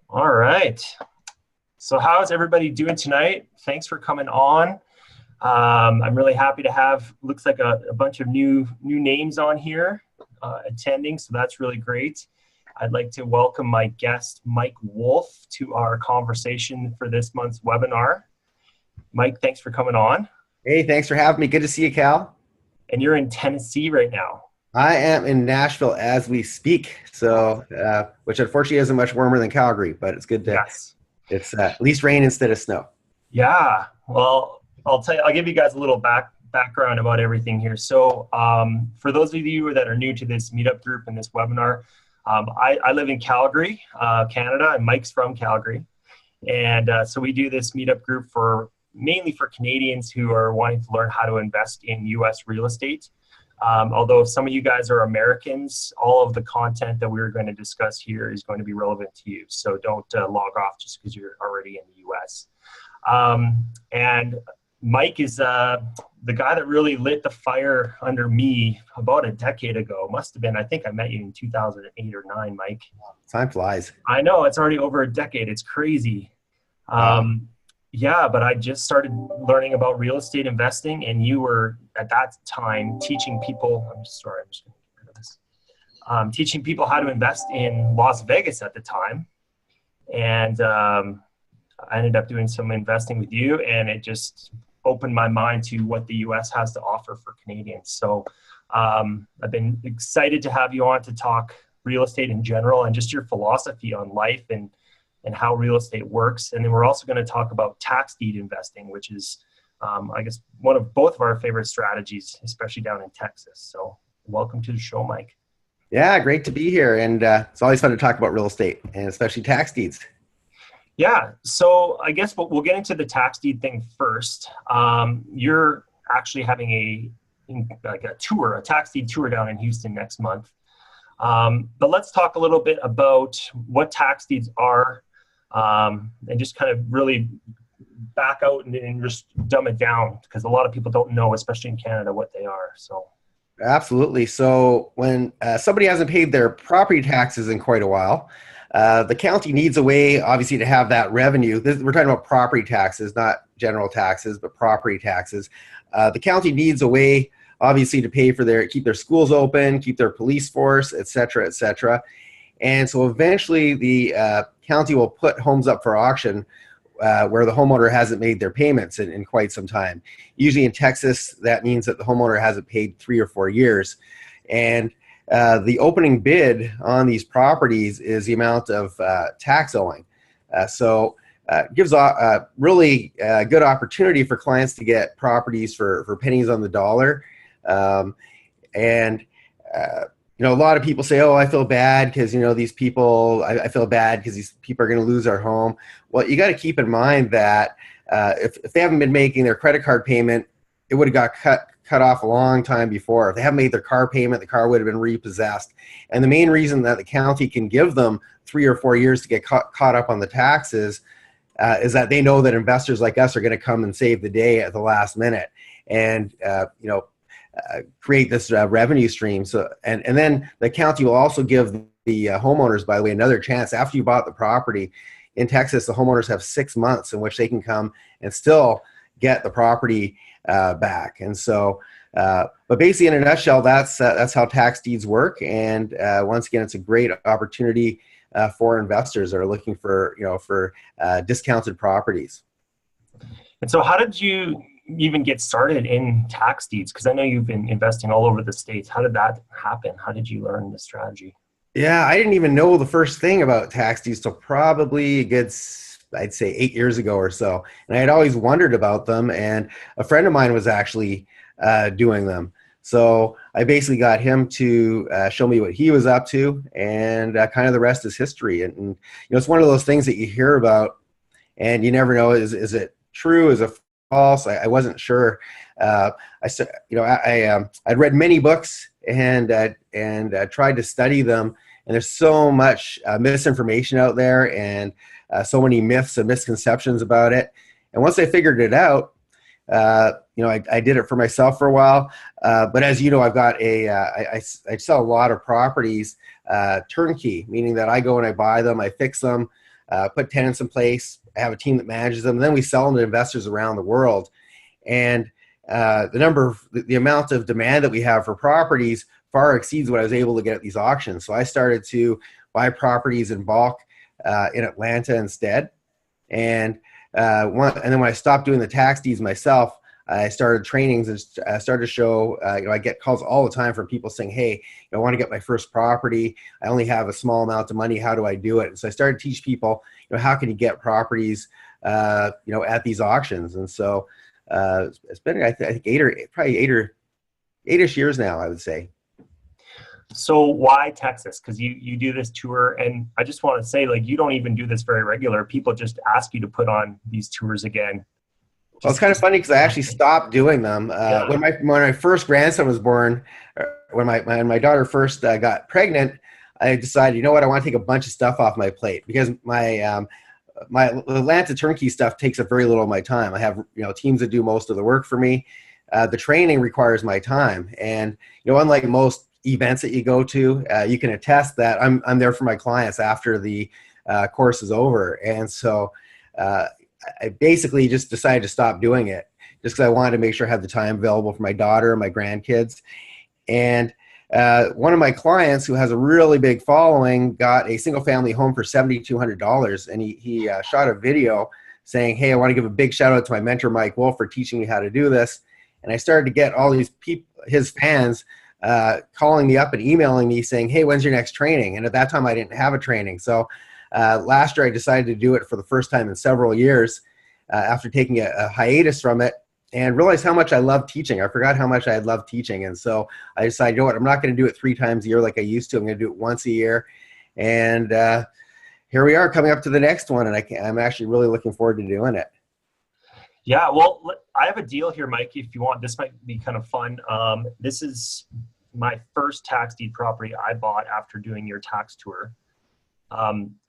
All right. So how's everybody doing tonight? Thanks for coming on. I'm really happy to have, looks like a bunch of new names on here attending, so that's really great. I'd like to welcome my guest, Mike Wolf, to our conversation for this month's webinar. Mike, thanks for coming on. Hey, thanks for having me. Good to see you, Cal. And you're in Tennessee right now. I am in Nashville as we speak, which unfortunately isn't much warmer than Calgary, but it's good to, Yes. it's at least rain instead of snow. Yeah. Well, I'll give you guys a little background about everything here. So for those of you that are new to this meetup group and this webinar, I live in Calgary, Canada, and Mike's from Calgary. And so we do this meetup group mainly for Canadians who are wanting to learn how to invest in US real estate. Although if some of you guys are Americans, all of the content that we're going to discuss here is going to be relevant to you. So don't log off just because you're already in the US. And Mike is the guy that really lit the fire under me about a decade ago. Must have been, I think I met you in 2008 or 9, Mike. Time flies. I know, it's already over a decade. It's crazy. Yeah, but I just started learning about real estate investing, and you were at that time teaching people, I'm just going to get rid of this, teaching people how to invest in Las Vegas at the time. And I ended up doing some investing with you, and it just opened my mind to what the US has to offer for Canadians. So I've been excited to have you on to talk real estate in general and just your philosophy on life and how real estate works. And then we're also going to talk about tax deed investing, which is, I guess, both of our favorite strategies, especially down in Texas. So welcome to the show, Mike. Yeah, great to be here. And it's always fun to talk about real estate and especially tax deeds. Yeah, so I guess we'll get into the tax deed thing first. You're actually having a tax deed tour down in Houston next month. But let's talk a little bit about what tax deeds are, and just kind of really back out and just dumb it down, because a lot of people don't know, especially in Canada, what they are. So Absolutely. So when somebody hasn't paid their property taxes in quite a while, the county needs a way, obviously, to have that revenue. We're talking about property taxes, not general taxes, but property taxes. The county needs a way, obviously, to pay for keep their schools open, keep their police force, et cetera, et cetera. And so eventually the county will put homes up for auction where the homeowner hasn't made their payments in quite some time. Usually in Texas, that means that the homeowner hasn't paid 3 or 4 years. And the opening bid on these properties is the amount of tax owing. So it gives a really good opportunity for clients to get properties for pennies on the dollar. A lot of people say, oh, I feel bad because, these people, I feel bad because these people are going to lose their home. Well, you got to keep in mind that if they haven't been making their credit card payment, it would have got cut off a long time before. If they haven't made their car payment, the car would have been repossessed. And the main reason that the county can give them 3 or 4 years to get caught up on the taxes is that they know that investors like us are going to come and save the day at the last minute and, create this revenue stream. So, and then the county will also give the homeowners, by the way, another chance. After you bought the property in Texas, the homeowners have 6 months in which they can come and still get the property back. And so, but basically in a nutshell, that's how tax deeds work. And once again, it's a great opportunity for investors that are looking for, discounted properties. And so how did you even get started in tax deeds? Because I know you've been investing all over the States. How did that happen? How did you learn the strategy? Yeah, I didn't even know the first thing about tax deeds till probably I'd say 8 years ago or so. And I had always wondered about them, and a friend of mine was actually doing them. So I basically got him to show me what he was up to, and kind of the rest is history. And it's one of those things that you hear about, and you never know, is it true? Is it false? I wasn't sure. I'd read many books and tried to study them, and there's so much misinformation out there, and so many myths and misconceptions about it. And once I figured it out, I did it for myself for a while. But as you know, I've got I sell a lot of properties turnkey, meaning that I go and I buy them, I fix them, put tenants in place. I have a team that manages them. And then we sell them to investors around the world. And the amount of demand that we have for properties far exceeds what I was able to get at these auctions. So I started to buy properties in bulk in Atlanta instead. And then when I stopped doing the tax deeds myself, I started trainings and started to show, I get calls all the time from people saying, hey, I want to get my first property. I only have a small amount of money. How do I do it? And so I started to teach people, how can you get properties, at these auctions? And so it's been, I think, eight-ish years now, I would say. So why Texas? Because you do this tour, and I just want to say, you don't even do this very regular. People just ask you to put on these tours again. Well, it's kind of funny because I actually stopped doing them when my first grandson was born. When my daughter first got pregnant, I decided, I want to take a bunch of stuff off my plate because my Atlanta turnkey stuff takes up very little of my time. I have teams that do most of the work for me. The training requires my time, and unlike most events that you go to, you can attest that I'm there for my clients after the course is over, and so. I basically just decided to stop doing it just because I wanted to make sure I had the time available for my daughter and my grandkids. And one of my clients who has a really big following got a single family home for $7,200. And he shot a video saying, hey, I want to give a big shout out to my mentor, Mike Wolf, for teaching me how to do this. And I started to get all these people, his fans, calling me up and emailing me saying, hey, when's your next training? And at that time I didn't have a training. So last year I decided to do it for the first time in several years after taking a hiatus from it, and realized how much I love teaching. I forgot how much I had loved teaching. And so I decided, I'm not going to do it 3 times a year like I used to. I'm going to do it once a year. And here we are coming up to the next one. And I'm actually really looking forward to doing it. Yeah, well, I have a deal here, Mike, if you want. This might be kind of fun. This is my first tax deed property I bought after doing your tax tour.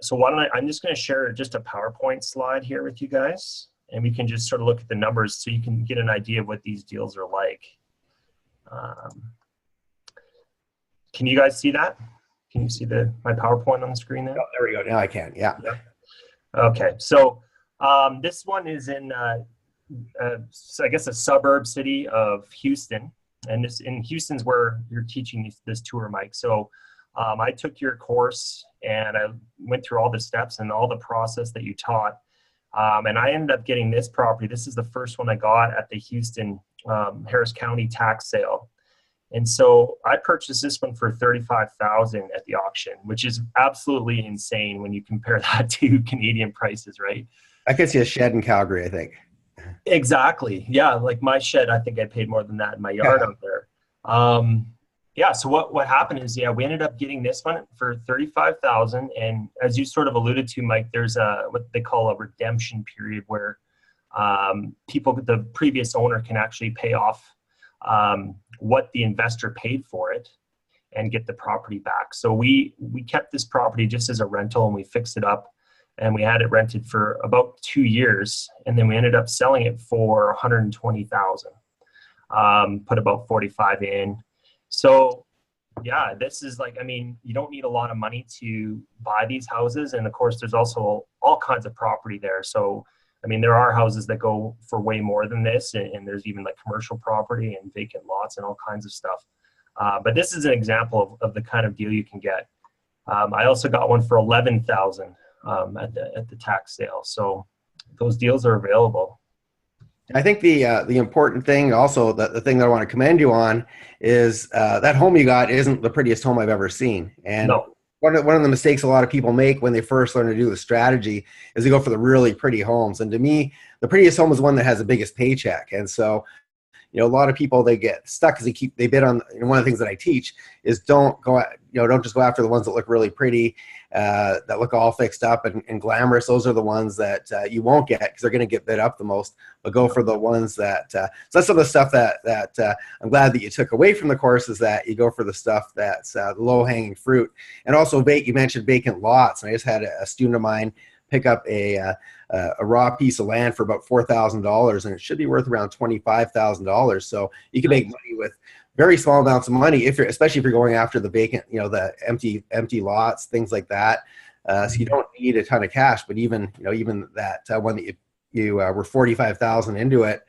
So why don't I'm just going to share just a PowerPoint slide here with you guys, and we can just sort of look at the numbers so you can get an idea of what these deals are like. Can you guys see that? Can you see my PowerPoint on the screen there? Oh, there we go. Now I can. Yeah. Okay. So this one is in, I guess, a suburb city of Houston, and in Houston's where you're teaching this tour, Mike. So I took your course and I went through all the steps and all the process that you taught. And I ended up getting this property. This is the first one I got at the Houston Harris County tax sale. And so I purchased this one for $35,000 at the auction, which is absolutely insane when you compare that to Canadian prices, right? I could see a shed in Calgary, I think. Exactly. Yeah, like my shed, I think I paid more than that in my yard out there. Yeah, so what happened is, we ended up getting this one for $35,000, and as you sort of alluded to, Mike, there's what they call a redemption period where the previous owner can actually pay off what the investor paid for it and get the property back. So we kept this property just as a rental, and we fixed it up, and we had it rented for about 2 years, and then we ended up selling it for $120,000. Put about 45 in. So yeah, this is you don't need a lot of money to buy these houses. And of course, there's also all kinds of property there. So, there are houses that go for way more than this, and there's even commercial property and vacant lots and all kinds of stuff. But this is an example of the kind of deal you can get. I also got one for $11,000 at the tax sale. So those deals are available. I think the important thing also, the thing that I want to commend you on is that home you got isn't the prettiest home I've ever seen. And no. One of the mistakes a lot of people make when they first learn to do the strategy is they go for the really pretty homes. And to me, the prettiest home is one that has the biggest paycheck. And so, a lot of people, they get stuck because they bid on, one of the things that I teach is don't just go after the ones that look really pretty, that look all fixed up and glamorous. Those are the ones that you won't get because they're going to get bid up the most, but go for the ones that, so that's some of the stuff that I'm glad that you took away from the course, is that you go for the stuff that's low hanging fruit. And also you mentioned vacant lots. And I just had a student of mine pick up a raw piece of land for about $4,000, and it should be worth around $25,000. So you can make money with very small amounts of money, especially if you're going after the vacant, the empty lots, things like that. So you don't need a ton of cash, but even, even that one that you were 45,000 into it,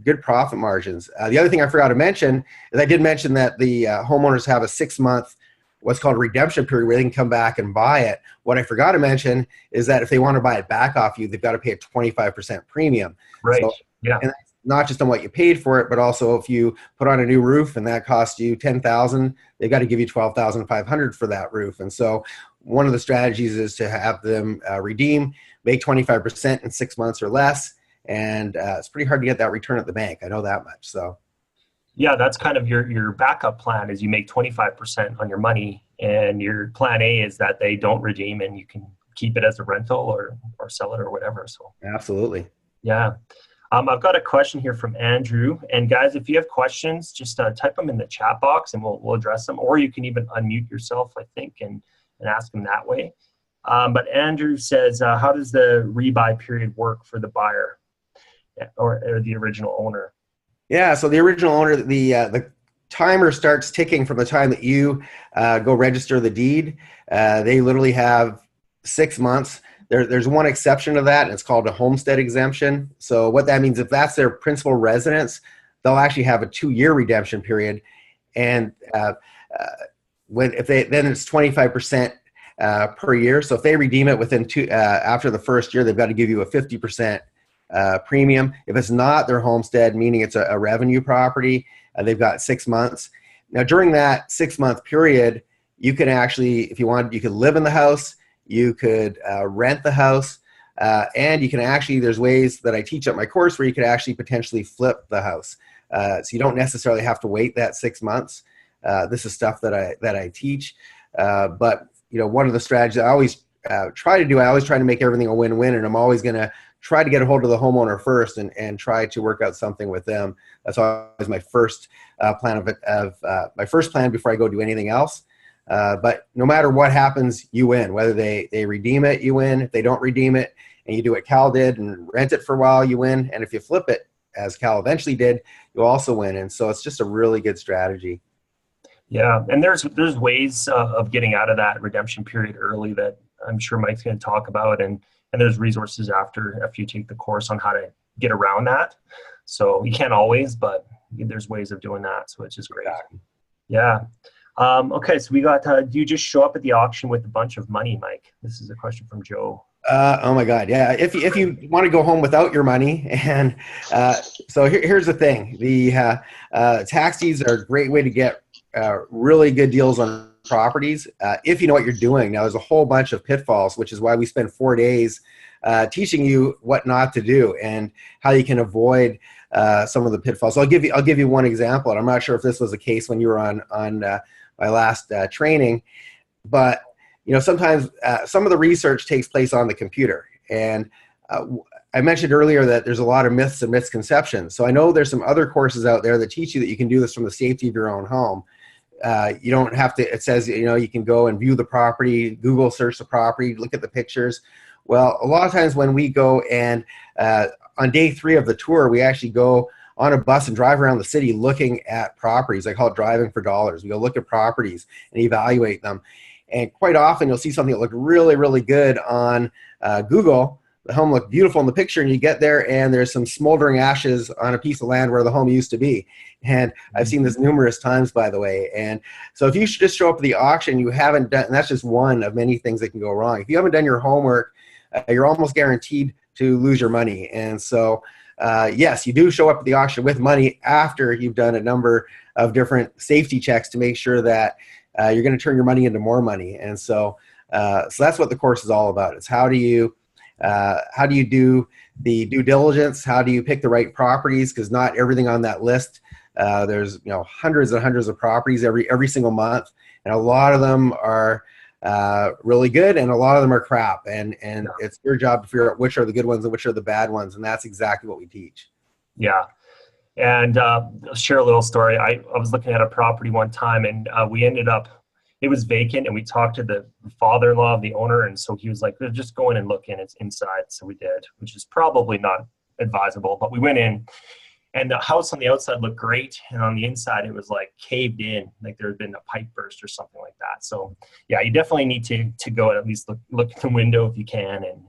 good profit margins. The other thing I forgot to mention is I did mention that the homeowners have a 6-month what's called a redemption period where they can come back and buy it. What I forgot to mention is that if they want to buy it back off you, they've got to pay a 25% premium. Right. So, Yeah. and that's not just on what you paid for it, but also if you put on a new roof and that cost you 10,000, they've got to give you 12,500 for that roof. And so one of the strategies is to have them redeem, make 25% in 6 months or less. And it's pretty hard to get that return at the bank. I know that much. So. Yeah, that's kind of your backup plan is you make 25% on your money, and your plan A is that they don't redeem and you can keep it as a rental or sell it or whatever. So Absolutely. yeah. I've got a question here from Andrew, and guys, if you have questions, just type them in the chat box and we'll address them, or you can even unmute yourself, I think, and ask them that way. But Andrew says, how does the rebuy period work for the buyer or the original owner? Yeah, so the original owner, the timer starts ticking from the time that you go register the deed. They literally have 6 months. There's one exception to that, and it's called a homestead exemption. So what that means, if that's their principal residence, they'll actually have a 2-year redemption period. And then it's 25% per year. So if they redeem it within after the first year, they've got to give you a 50% premium. If it's not their homestead, meaning it's a revenue property, they've got 6 months. Now, during that 6-month period, you can actually, if you want, you could live in the house, you could rent the house, and you can actually, there's ways that I teach at my course where you could actually potentially flip the house. So you don't necessarily have to wait that 6 months. This is stuff that I teach. But, one of the strategies I always try to do, I always try to make everything a win-win, and I'm always going to try to get a hold of the homeowner first and try to work out something with them. That's always my first plan my first plan before I go do anything else. But no matter what happens, you win. Whether they redeem it, you win. If they don't redeem it and you do what Cal did and rent it for a while, you win. And if you flip it, as Cal eventually did, you also win. And so it's just a really good strategy. Yeah, and there's ways of getting out of that redemption period early that I'm sure Mike's going to talk about, and there's resources after you take the course on how to get around that. So you can't always, but there's ways of doing that. So it's just great. Yeah. Okay, so we got, do you just show up at the auction with a bunch of money, Mike? This is a question from Joe. Oh my God, yeah. If you want to go home without your money, and so here's the thing: the tax deeds are a great way to get really good deals on properties if you know what you're doing. Now, there's a whole bunch of pitfalls, which is why we spend 4 days teaching you what not to do and how you can avoid some of the pitfalls. So I'll give you one example, and I'm not sure if this was the case when you were on my last training, but sometimes some of the research takes place on the computer, and I mentioned earlier that there's a lot of myths and misconceptions. So I know there's some other courses out there that teach you that you can do this from the safety of your own home. You don't have to, it says, you can go and view the property, Google search the property, look at the pictures. Well, a lot of times when we go and on day 3 of the tour, we actually go on a bus and drive around the city looking at properties. I call it driving for dollars. We go look at properties and evaluate them. And quite often you'll see something that looked really, really good on Google. The home looked beautiful in the picture, and you get there and there's some smoldering ashes on a piece of land where the home used to be. And I've seen this numerous times, by the way. And so if you should just show up at the auction, you haven't done, and that's just one of many things that can go wrong. If you haven't done your homework, you're almost guaranteed to lose your money. And so, yes, you do show up at the auction with money after you've done a number of different safety checks to make sure that you're going to turn your money into more money. And so, so that's what the course is all about. It's how do you do the due diligence? How do you pick the right properties? Because not everything on that list. There's hundreds and hundreds of properties every single month, and a lot of them are really good, and a lot of them are crap. And it's your job to figure out which are the good ones and which are the bad ones, and that's exactly what we teach. Yeah. And I'll share a little story. I was looking at a property one time, and we ended up, it was vacant, and we talked to the father-in-law of the owner, and so he was like, just go in and look in, it's inside. So we did, which is probably not advisable, but we went in, And the house on the outside looked great, and on the inside it was like caved in, like there had been a pipe burst or something like that. So yeah, you definitely need to go and at least look at the window if you can, and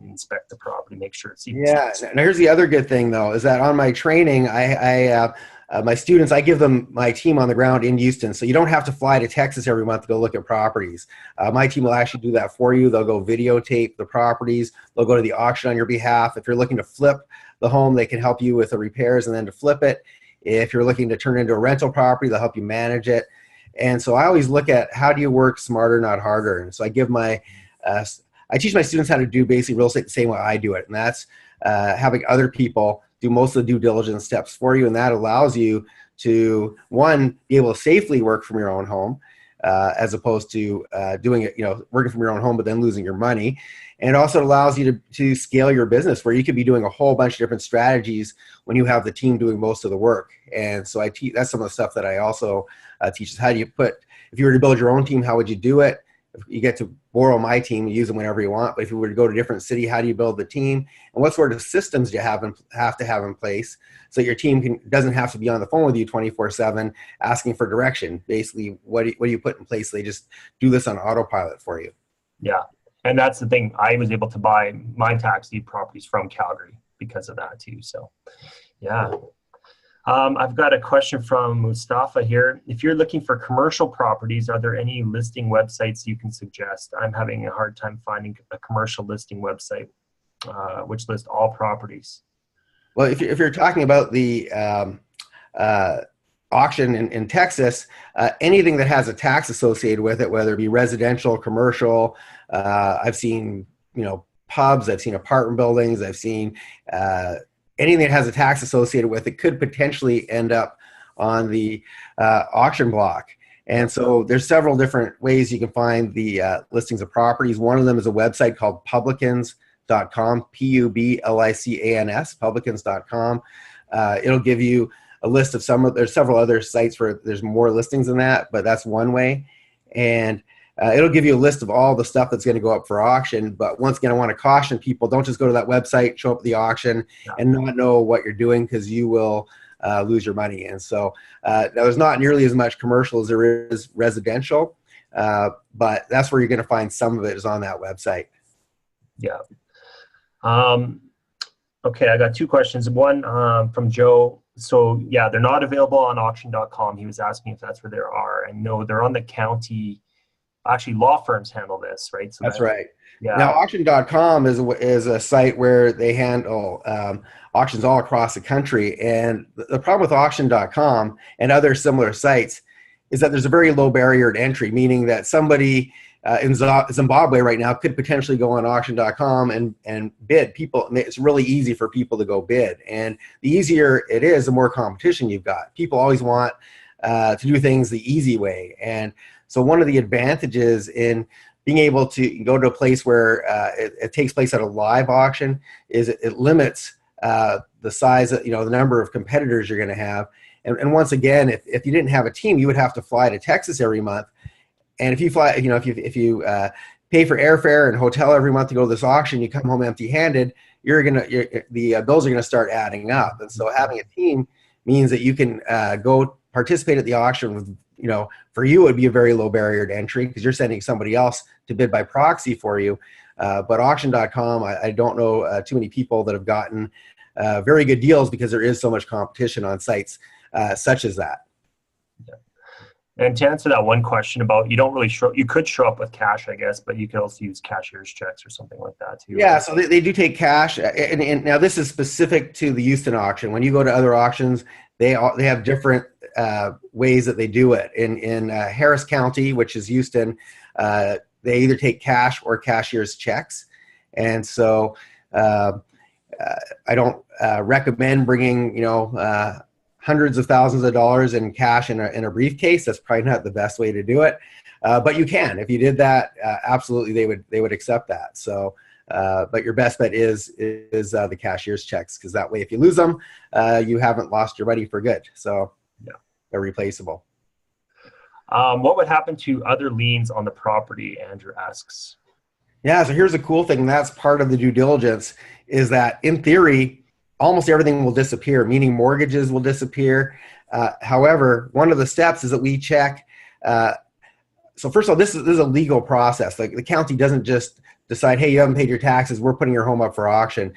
inspect the property, make sure it's even. Yeah. Now here's the other good thing though, is that on my training, my students, I give them my team on the ground in Houston. So you don't have to fly to Texas every month to go look at properties. My team will actually do that for you. They'll go videotape the properties. They'll go to the auction on your behalf. If you're looking to flip the home, they can help you with the repairs and then to flip it. If you're looking to turn it into a rental property, they'll help you manage it. And so I always look at how do you work smarter, not harder. And so I give I teach my students how to do basically real estate the same way I do it. And that's having other people do most of the due diligence steps for you. And that allows you to, one, be able to safely work from your own home, as opposed to doing it, working from your own home, but then losing your money. And it also allows you to scale your business, where you could be doing a whole bunch of different strategies when you have the team doing most of the work. And so that's some of the stuff that I also teach is how do you if you were to build your own team, how would you do it? If you get to borrow my team, you use them whenever you want. But if you were to go to a different city, how do you build the team? And what sort of systems do you have to have in place so your team doesn't have to be on the phone with you 24/7 asking for direction? Basically, what do you put in place? They just do this on autopilot for you. Yeah. And that's the thing. I was able to buy my tax deed properties from Calgary because of that too. So yeah. I've got a question from Mustafa here. If you're looking for commercial properties, are there any listing websites you can suggest? I'm having a hard time finding a commercial listing website which lists all properties. Well, if you're talking about the auction in Texas, anything that has a tax associated with it, whether it be residential, commercial, I've seen pubs, I've seen apartment buildings, I've seen anything that has a tax associated with it could potentially end up on the auction block. And so there's several different ways you can find the listings of properties. One of them is a website called publicans.com, Publicans, publicans.com. It'll give you a list of there's several other sites where there's more listings than that, but that's one way. And it'll give you a list of all the stuff that's going to go up for auction. But once again, I want to caution people, don't just go to that website, show up at the auction, and not know what you're doing, because you will lose your money. And so now there's not nearly as much commercial as there is residential, but that's where you're going to find some of it is on that website. Yeah. Okay, I got two questions. One from Joe. So yeah, they're not available on auction.com. He was asking if that's where there are. And no, they're on the county. Actually, law firms handle this, right? So that's right. Yeah. Now, auction.com is a site where they handle auctions all across the country. And the problem with auction.com and other similar sites is that there's a very low barrier to entry, meaning that somebody in Zimbabwe right now could potentially go on auction.com and bid. It's really easy for people to go bid. And the easier it is, the more competition you've got. People always want to do things the easy way. And so one of the advantages in being able to go to a place where it takes place at a live auction is it limits the size, the number of competitors you're going to have. And once again, if you didn't have a team, you would have to fly to Texas every month. And if you fly, if you pay for airfare and hotel every month to go to this auction, you come home empty-handed, the bills are going to start adding up. And so having a team means that you can go participate at the auction with, for you, it would be a very low barrier to entry because you're sending somebody else to bid by proxy for you. But auction.com, I don't know too many people that have gotten very good deals because there is so much competition on sites such as that. Yeah. And to answer that one question about, you could show up with cash, I guess, but you could also use cashier's checks or something like that too. Yeah, so they do take cash. And now this is specific to the Houston auction. When you go to other auctions, they have different ways that they do it. In Harris County, which is Houston, they either take cash or cashier's checks. And so I don't recommend bringing, hundreds of thousands of dollars in cash in a briefcase. That's probably not the best way to do it. But you can. If you did that, absolutely they would accept that. So, but your best bet is the cashier's checks, because that way if you lose them, you haven't lost your money for good. So yeah, they're replaceable. What would happen to other liens on the property, Andrew asks? Yeah, so here's a cool thing. That's part of the due diligence, is that in theory, almost everything will disappear, meaning mortgages will disappear. However, one of the steps is that we check. So first of all, this is a legal process. Like the county doesn't just decide, hey, you haven't paid your taxes, we're putting your home up for auction.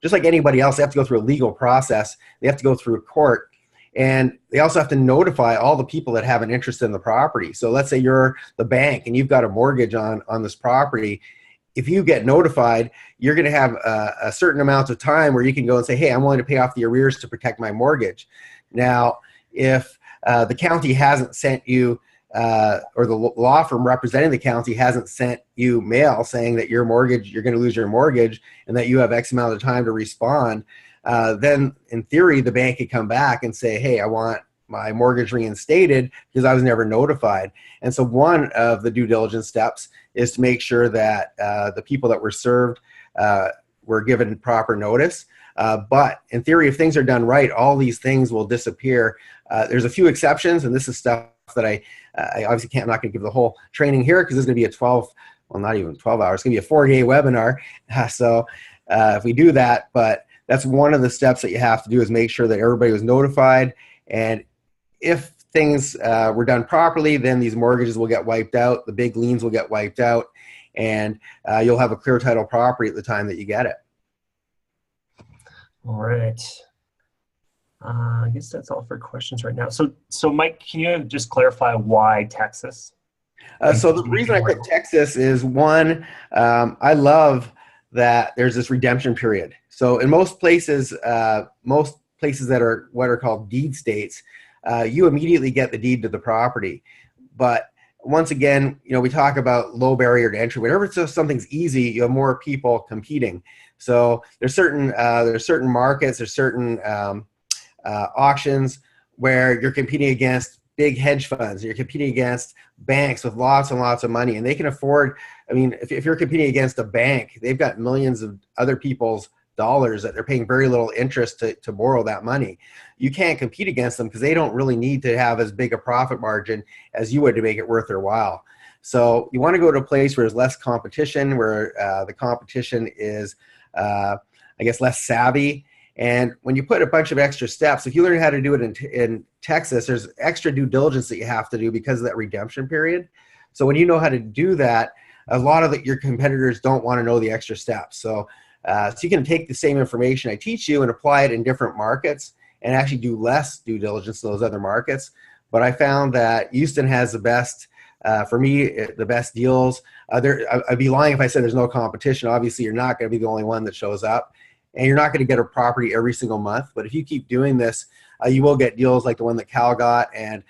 Just like anybody else, they have to go through a legal process. They have to go through a court. And they also have to notify all the people that have an interest in the property. So let's say you're the bank and you've got a mortgage on this property. If you get notified, you're going to have a certain amount of time where you can go and say, hey, I'm willing to pay off the arrears to protect my mortgage. Now, if the county hasn't sent you, or the law firm representing the county hasn't sent you mail saying that your mortgage, you're going to lose your mortgage and that you have X amount of time to respond, then in theory, the bank could come back and say, hey, I want my mortgage reinstated because I was never notified. And so one of the due diligence steps is to make sure that the people that were served were given proper notice. But in theory, if things are done right, all these things will disappear. There's a few exceptions, and this is stuff that I obviously can't, I'm not going to give the whole training here because this is going to be a 12, well, not even 12 hours. It's going to be a 4-day webinar. So if we do that, but that's one of the steps that you have to do is make sure that everybody was notified. And if things were done properly, then these mortgages will get wiped out. The big liens will get wiped out, and you'll have a clear title property at the time that you get it. All right. I guess that's all for questions right now. So Mike, can you just clarify why Texas? So the reason I picked Texas is one, I love that there's this redemption period. So in most places that are what are called deed states, you immediately get the deed to the property. But once again, you know, we talk about low barrier to entry. Whenever it's just something's easy, you have more people competing. So there's certain markets, there's certain auctions where you're competing against big hedge funds, you're competing against banks with lots and lots of money, and they can afford, I mean, if you're competing against a bank, they've got millions of other people's dollars that they're paying very little interest to borrow that money. You can't compete against them because they don't really need to have as big a profit margin as you would to make it worth their while. So you want to go to a place where there's less competition, where the competition is, I guess, less savvy. And when you put a bunch of extra steps, if you learn how to do it in Texas, there's extra due diligence that you have to do because of that redemption period. So when you know how to do that, a lot of your competitors don't want to know the extra steps. So you can take the same information I teach you and apply it in different markets and actually do less due diligence in those other markets. But I found that Houston has the best, for me, the best deals. I'd be lying if I said there's no competition. Obviously, you're not going to be the only one that shows up. And you're not going to get a property every single month. But if you keep doing this, you will get deals like the one that Cal got, and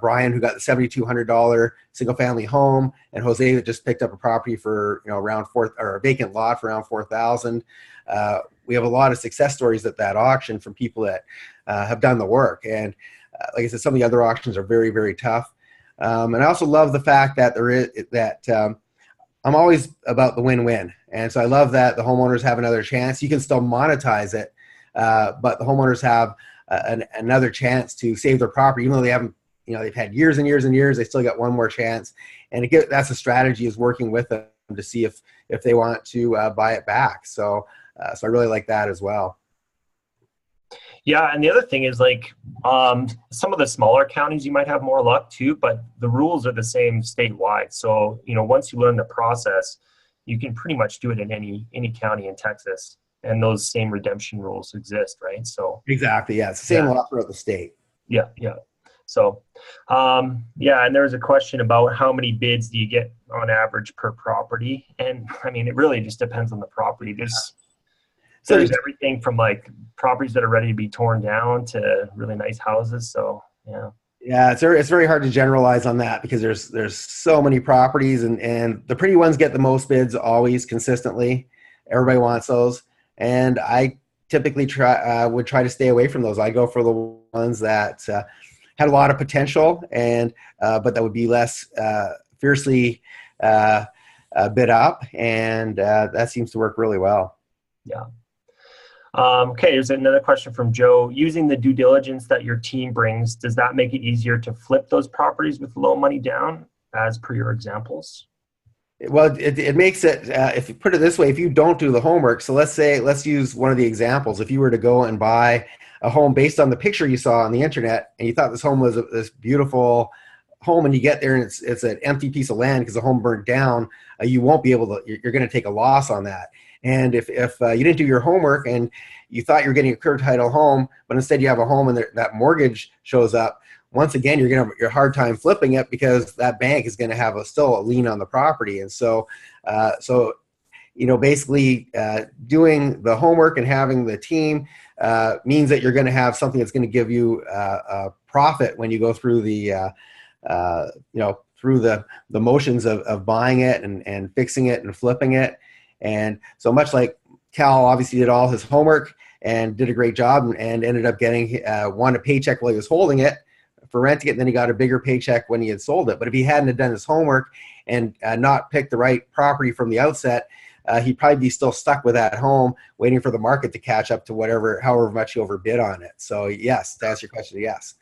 Brian, who got the $7,200 single-family home, and Jose that just picked up a property for, you know, around a vacant lot for around $4,000. We have a lot of success stories at that auction from people that have done the work. And like I said, some of the other auctions are very, very tough. And I also love the fact that I'm always about the win-win. And so I love that the homeowners have another chance. You can still monetize it, but the homeowners have another chance to save their property, even though they haven't, you know, they've had years and years and years, they still got one more chance. And that's a strategy, is working with them to see if they want to buy it back. So I really like that as well. Yeah, and the other thing is, like, some of the smaller counties, you might have more luck too, but the rules are the same statewide. So, you know, once you learn the process, you can pretty much do it in any county in Texas, and those same redemption rules exist, right? So exactly, yeah, it's the same law throughout the state. Yeah. So, yeah, and there was a question about how many bids do you get on average per property, and I mean, it really just depends on the property. There's everything from like properties that are ready to be torn down to really nice houses. So yeah, it's very hard to generalize on that because there's so many properties, and the pretty ones get the most bids always consistently. Everybody wants those, and I typically would try to stay away from those. I go for the ones that had a lot of potential, and but that would be less fiercely bid up, and that seems to work really well. Yeah. Okay, there's another question from Joe. Using the due diligence that your team brings, does that make it easier to flip those properties with low money down, as per your examples? Well, it makes it, if you put it this way, if you don't do the homework, so let's use one of the examples. If you were to go and buy a home based on the picture you saw on the internet and you thought this home was this beautiful home, and you get there and it's an empty piece of land because the home burned down, you won't be able to, you're going to take a loss on that. And if you didn't do your homework and you thought you were getting a clear title home, but instead you have a home and that mortgage shows up, once again, you're going to have a hard time flipping it because that bank is going to have still a lien on the property. And so, basically doing the homework and having the team means that you're going to have something that's going to give you a profit when you go through through the motions of buying it and fixing it and flipping it. And so much like Cal obviously did all his homework and did a great job and ended up getting a paycheck while he was holding it for renting it, and then he got a bigger paycheck when he had sold it. But if he hadn't have done his homework and not picked the right property from the outset, he'd probably be still stuck with that home waiting for the market to catch up to however much he overbid on it. So yes, to answer your question, yes.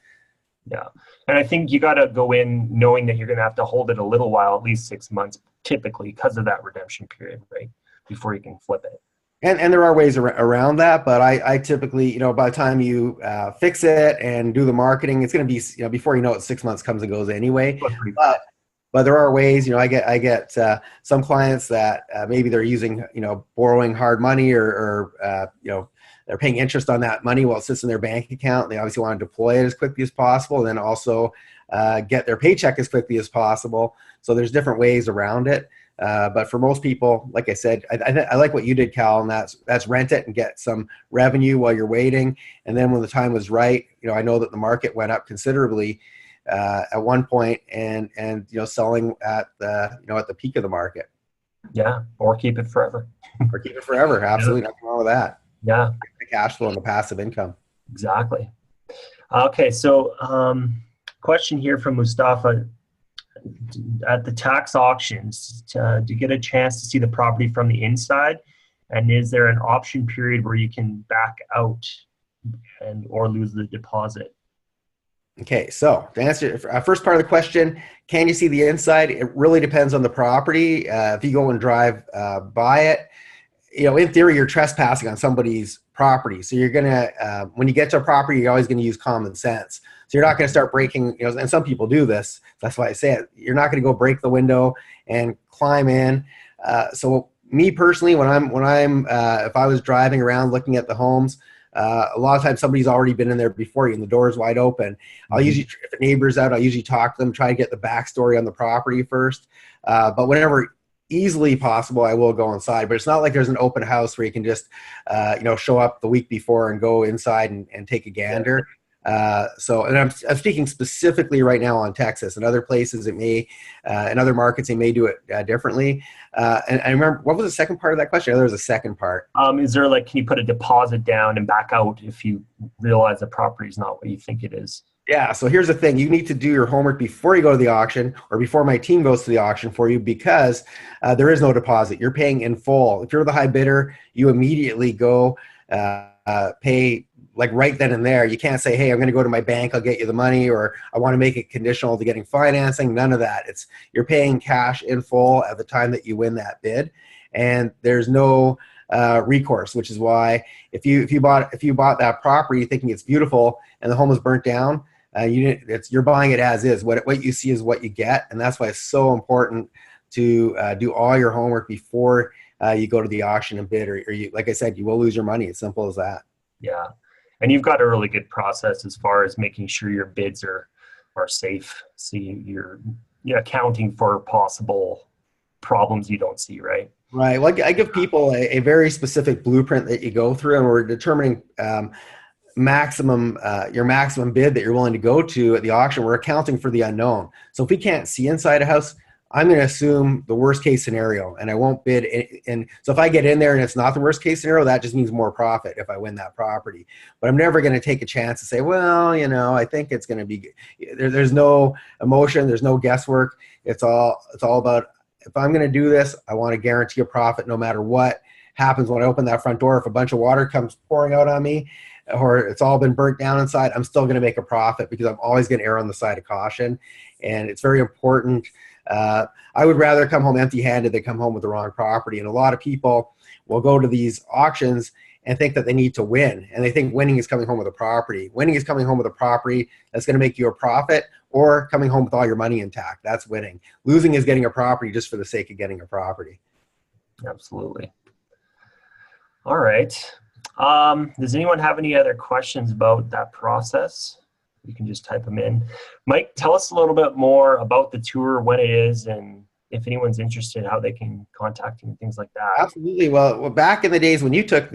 Yeah. And I think you got to go in knowing that you're going to have to hold it a little while, at least 6 months, typically because of that redemption period, right? Before you can flip it. And there are ways around that, but I typically, by the time you fix it and do the marketing, it's going to be, before you know it, 6 months comes and goes anyway. But there are ways, I get some clients that maybe they're using, borrowing hard money or they're paying interest on that money while it sits in their bank account. They obviously want to deploy it as quickly as possible, and then also get their paycheck as quickly as possible. So there's different ways around it. But for most people, like I said, I like what you did, Cal, and that's rent it and get some revenue while you're waiting. And then when the time was right, I know that the market went up considerably at one point, and selling at the peak of the market. Yeah, or keep it forever. Or keep it forever. Absolutely, nothing wrong with that. Yeah, the cash flow and the passive income. Exactly. Okay, so question here from Mustafa. At the tax auctions, do you get a chance to see the property from the inside? And is there an option period where you can back out or lose the deposit? Okay, so to answer first part of the question, can you see the inside? It really depends on the property. If you go and drive by it, in theory, you're trespassing on somebody's property. So you're going to, when you get to a property, you're always going to use common sense. So you're not going to start breaking, and some people do this. That's why I say it. You're not going to go break the window and climb in. So me personally, when I'm if I was driving around looking at the homes, a lot of times somebody's already been in there before you and the door's wide open. I'll usually, if the neighbor's out, I'll usually talk to them, try to get the backstory on the property first. But whenever easily possible, I will go inside. But it's not like there's an open house where you can just, show up the week before and go inside and take a gander. And I'm speaking specifically right now on Texas. In other places, it may, in other markets, they may do it differently. And I remember, what was the second part of that question? There was a second part. Is there can you put a deposit down and back out if you realize the property is not what you think it is? Yeah, so here's the thing. You need to do your homework before you go to the auction or before my team goes to the auction for you, because there is no deposit. You're paying in full. If you're the high bidder, you immediately go pay right then and there. You can't say, hey, I'm going to go to my bank, I'll get you the money, or I want to make it conditional to getting financing. None of that. You're paying cash in full at the time that you win that bid, and there's no recourse, which is why if you bought that property thinking it's beautiful and the home is burnt down, you're buying it as is. What you see is what you get, and that's why it's so important to do all your homework before you go to the auction and bid, or you, like I said, you will lose your money. It's simple as that. Yeah, and you've got a really good process as far as making sure your bids are safe. So you're accounting for possible problems you don't see, right? Right. Well, I give people a very specific blueprint that you go through, and we're determining your maximum bid that you're willing to go to at the auction. We're accounting for the unknown. So if we can't see inside a house, I'm going to assume the worst case scenario, and I won't bid. And so if I get in there and it's not the worst case scenario, that just means more profit if I win that property. But I'm never going to take a chance to say, well, I think it's going to be good. There's no emotion. There's no guesswork. It's all about, if I'm going to do this, I want to guarantee a profit no matter what happens when I open that front door. If a bunch of water comes pouring out on me, or it's all been burnt down inside, I'm still going to make a profit, because I'm always going to err on the side of caution. And it's very important I would rather come home empty-handed than come home with the wrong property. And a lot of people will go to these auctions and think that they need to win. And they think winning is coming home with a property. Winning is coming home with a property that's going to make you a profit, or coming home with all your money intact. That's winning. Losing is getting a property just for the sake of getting a property. Absolutely. All right. Does anyone have any other questions about that process? You can just type them in. Mike, tell us a little bit more about the tour, when it is, and if anyone's interested, how they can contact you and things like that. Absolutely. Well, back in the days when you took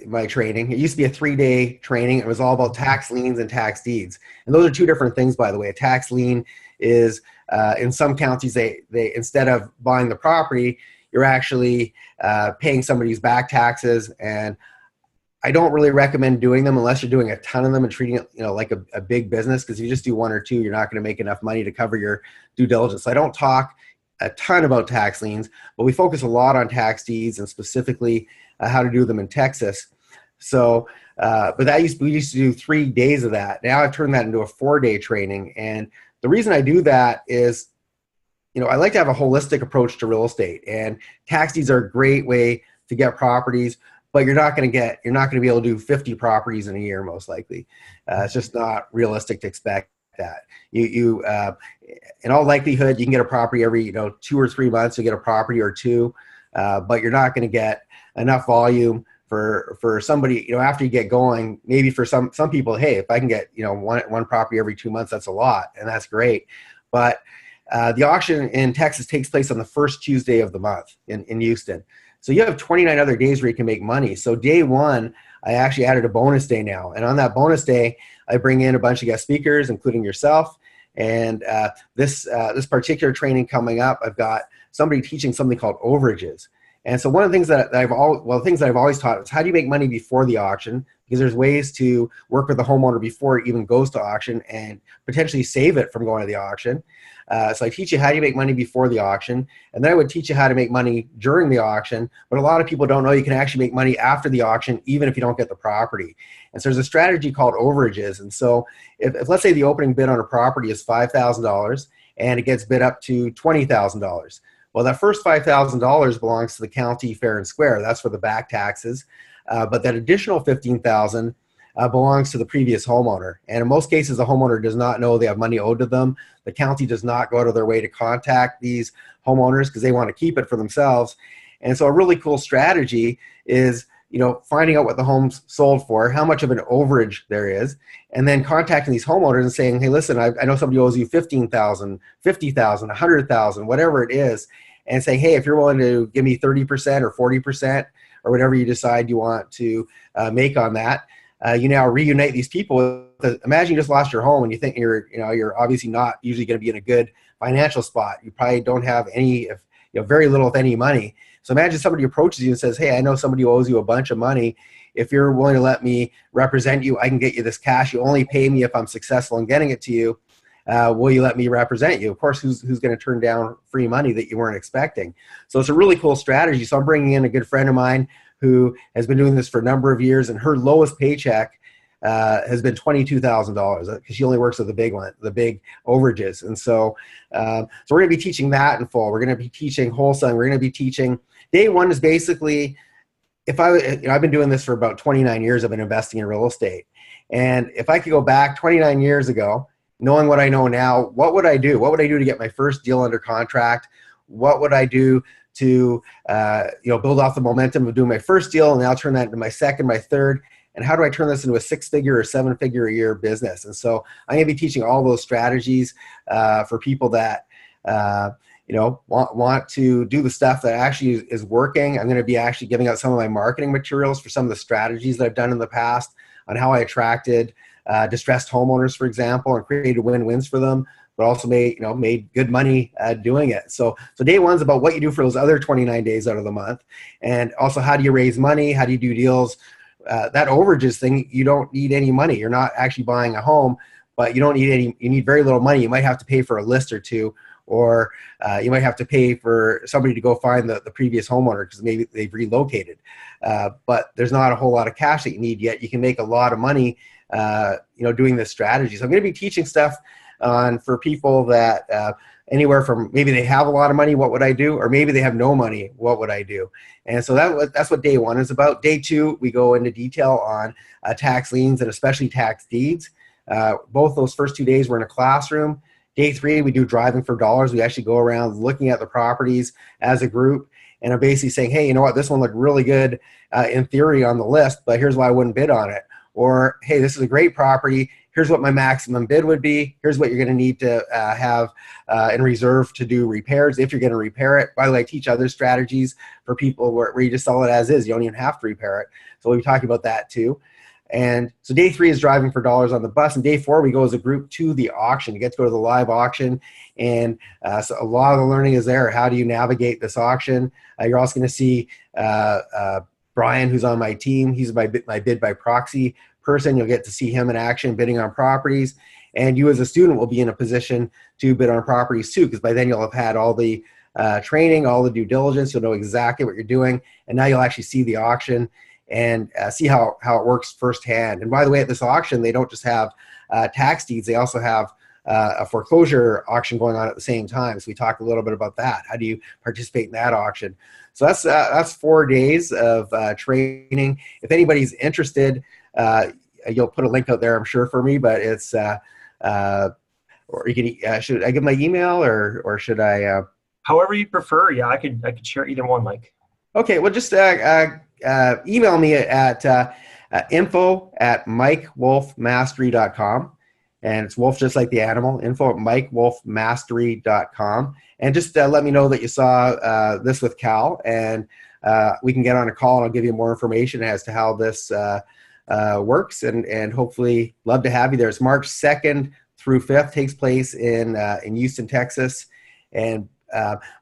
my training, it used to be a 3-day training. It was all about tax liens and tax deeds. And those are two different things, by the way. A tax lien is, in some counties, they instead of buying the property, you're actually paying somebody's back taxes. And I don't really recommend doing them unless you're doing a ton of them and treating it, like a big business, because if you just do one or two, you're not going to make enough money to cover your due diligence. So I don't talk a ton about tax liens, but we focus a lot on tax deeds and specifically how to do them in Texas. So, but we used to do 3 days of that. Now I've turned that into a 4-day training. And the reason I do that is, I like to have a holistic approach to real estate, and tax deeds are a great way to get properties, but you're not going to be able to do 50 properties in a year, most likely. It's just not realistic to expect that. You in all likelihood, you can get a property every 2 or 3 months. You get a property or two, but you're not going to get enough volume for somebody. After you get going, maybe for some people, hey, if I can get one property every 2 months, that's a lot, and that's great. But the auction in Texas takes place on the first Tuesday of the month in Houston. So you have 29 other days where you can make money. So day one, I actually added a bonus day now. And on that bonus day, I bring in a bunch of guest speakers, including yourself. And this particular training coming up, I've got somebody teaching something called overages. And so one of the things that I've always taught is how do you make money before the auction? Because there's ways to work with the homeowner before it even goes to auction and potentially save it from going to the auction. So I teach you how do you make money before the auction, and then I would teach you how to make money during the auction. But a lot of people don't know you can actually make money after the auction, even if you don't get the property. And so there's a strategy called overages. And so if let's say the opening bid on a property is $5,000 and it gets bid up to $20,000. Well, that first $5,000 belongs to the county fair and square. That's for the back taxes. But that additional $15,000 belongs to the previous homeowner. And in most cases, the homeowner does not know they have money owed to them. The county does not go out of their way to contact these homeowners because they want to keep it for themselves. And so a really cool strategy is, finding out what the home's sold for, how much of an overage there is, and then contacting these homeowners and saying, hey, listen, I know somebody owes you $15,000, $50,000, $100,000, whatever it is, and say, hey, if you're willing to give me 30% or 40% or whatever you decide you want to make on that, you now reunite these people. Imagine you just lost your home and you think you're obviously not usually going to be in a good financial spot. You probably don't have very little, if any, money. So imagine somebody approaches you and says, hey, I know somebody who owes you a bunch of money. If you're willing to let me represent you, I can get you this cash. You only pay me if I'm successful in getting it to you. Will you let me represent you? Of course, who's going to turn down free money that you weren't expecting? So it's a really cool strategy. So I'm bringing in a good friend of mine who has been doing this for a number of years, and her lowest paycheck has been $22,000 because she only works with the big one, the big overages. And so, we're going to be teaching that in full. We're going to be teaching wholesaling. We're going to be teaching. Day one is basically, I've been doing this for about 29 years. I've been investing in real estate, and if I could go back 29 years ago, knowing what I know now, what would I do? What would I do to get my first deal under contract? What would I do to build off the momentum of doing my first deal and now turn that into my second, my third? And how do I turn this into a 6-figure or 7-figure a year business? And so I'm going to be teaching all those strategies for people that want to do the stuff that actually is working. I'm going to be actually giving out some of my marketing materials for some of the strategies that I've done in the past on how I attracted distressed homeowners, for example, and created win-wins for them, but also made good money doing it. So day one's about what you do for those other 29 days out of the month, and also how do you raise money, how do you do deals. That overages thing, you don't need any money. You're not actually buying a home, but you need very little money. You might have to pay for a list or two, or you might have to pay for somebody to go find the previous homeowner because maybe they've relocated. But there's not a whole lot of cash that you need yet. You can make a lot of money doing this strategy. So I'm going to be teaching stuff on for people that anywhere from maybe they have a lot of money, what would I do? Or maybe they have no money, what would I do? And so that's what day one is about. Day two, we go into detail on tax liens and especially tax deeds. Both those first 2 days we're in a classroom. Day three, we do driving for dollars. We actually go around looking at the properties as a group and are basically saying, hey, you know what, this one looked really good in theory on the list, but here's why I wouldn't bid on it. Or, hey, this is a great property. Here's what my maximum bid would be. Here's what you're going to need to have in reserve to do repairs if you're going to repair it. By the way, I teach other strategies for people where you just sell it as is. You don't even have to repair it. So we'll be talking about that too. And so day three is driving for dollars on the bus. And day four, we go as a group to the auction. You get to go to the live auction. And so a lot of the learning is there. How do you navigate this auction? You're also going to see Brian, who's on my team. He's my bid by proxy person. You'll get to see him in action bidding on properties. And you as a student will be in a position to bid on properties too, because by then you'll have had all the training, all the due diligence. You'll know exactly what you're doing. And now you'll actually see the auction and see how it works firsthand. And by the way, at this auction, they don't just have tax deeds. They also have a foreclosure auction going on at the same time. So we talked a little bit about that. How do you participate in that auction? So that's 4 days of training. If anybody's interested, you'll put a link out there, I'm sure, for me, but it's, or you can, should I give my email or should I? However you prefer. Yeah, I could share either one, Mike. Okay, well, just email me at info@mikewolfmastery.com. And it's wolf just like the animal, info@mikewolfmastery.com. And just let me know that you saw this with Cal, and we can get on a call and I'll give you more information as to how this works, and hopefully love to have you there. It's March 2nd through 5th, takes place in Houston, Texas. And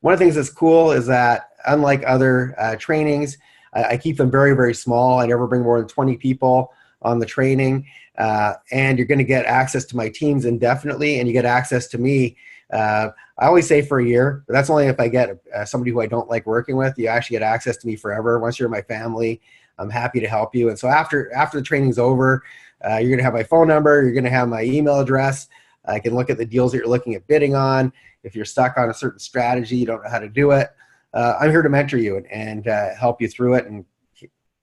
one of the things that's cool is that unlike other trainings, I keep them very, very small. I never bring more than 20 people on the training. And you're going to get access to my teams indefinitely, and you get access to me. I always say for a year, but that's only if I get somebody who I don't like working with. You actually get access to me forever. Once you're in my family, I'm happy to help you. And so after the training's over, you're going to have my phone number. You're going to have my email address. I can look at the deals that you're looking at bidding on. If you're stuck on a certain strategy, you don't know how to do it, I'm here to mentor you and help you through it. And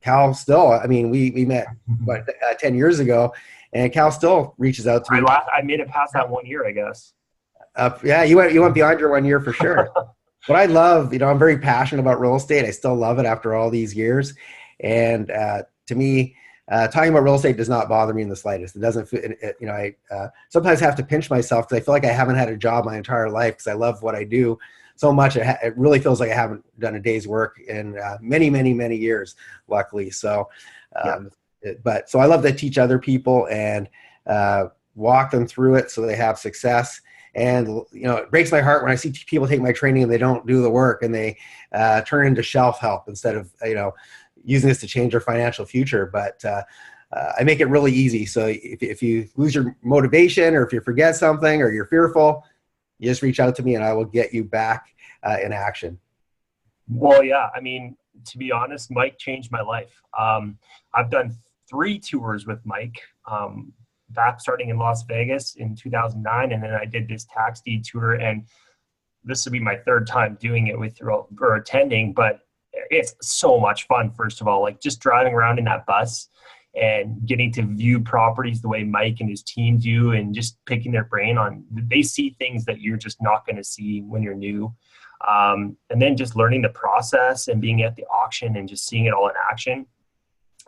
Cal still, I mean, we met, 10 years ago, and Cal still reaches out to me. I made it past that 1 year, I guess. Yeah, you went beyond your 1 year for sure. But I love, I'm very passionate about real estate. I still love it after all these years. And to me, talking about real estate does not bother me in the slightest. It doesn't, I sometimes have to pinch myself because I feel like I haven't had a job my entire life because I love what I do so much. It really feels like I haven't done a day's work in many, many, many years, luckily. So, so I love to teach other people and walk them through it so they have success. And, it breaks my heart when I see people take my training and they don't do the work and they turn into shelf help instead of, using this to change their financial future. But I make it really easy. So if you lose your motivation or if you forget something or you're fearful, you just reach out to me and I will get you back in action. Well, yeah, I mean, to be honest, Mike changed my life. I've done 3 tours with Mike, back starting in Las Vegas in 2009. And then I did this tax deed tour, and this will be my 3rd time doing it with or attending, but it's so much fun. First of all, like just driving around in that bus and getting to view properties the way Mike and his team do, and just picking their brain on, they see things that you're just not going to see when you're new. And then just learning the process and being at the auction and just seeing it all in action.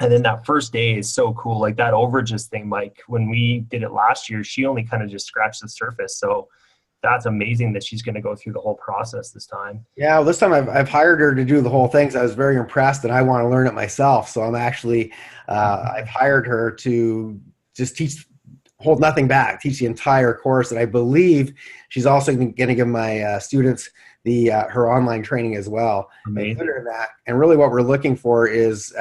And then that first day is so cool. Like that Overages thing, Mike, when we did it last year, she only kind of just scratched the surface. So that's amazing that she's going to go through the whole process this time. Yeah, well, this time I've hired her to do the whole thing. So I was very impressed, and I want to learn it myself. So I'm actually, I've hired her to just hold nothing back, teach the entire course. And I believe she's also going to give my students her online training as well. Amazing. And really what we're looking for is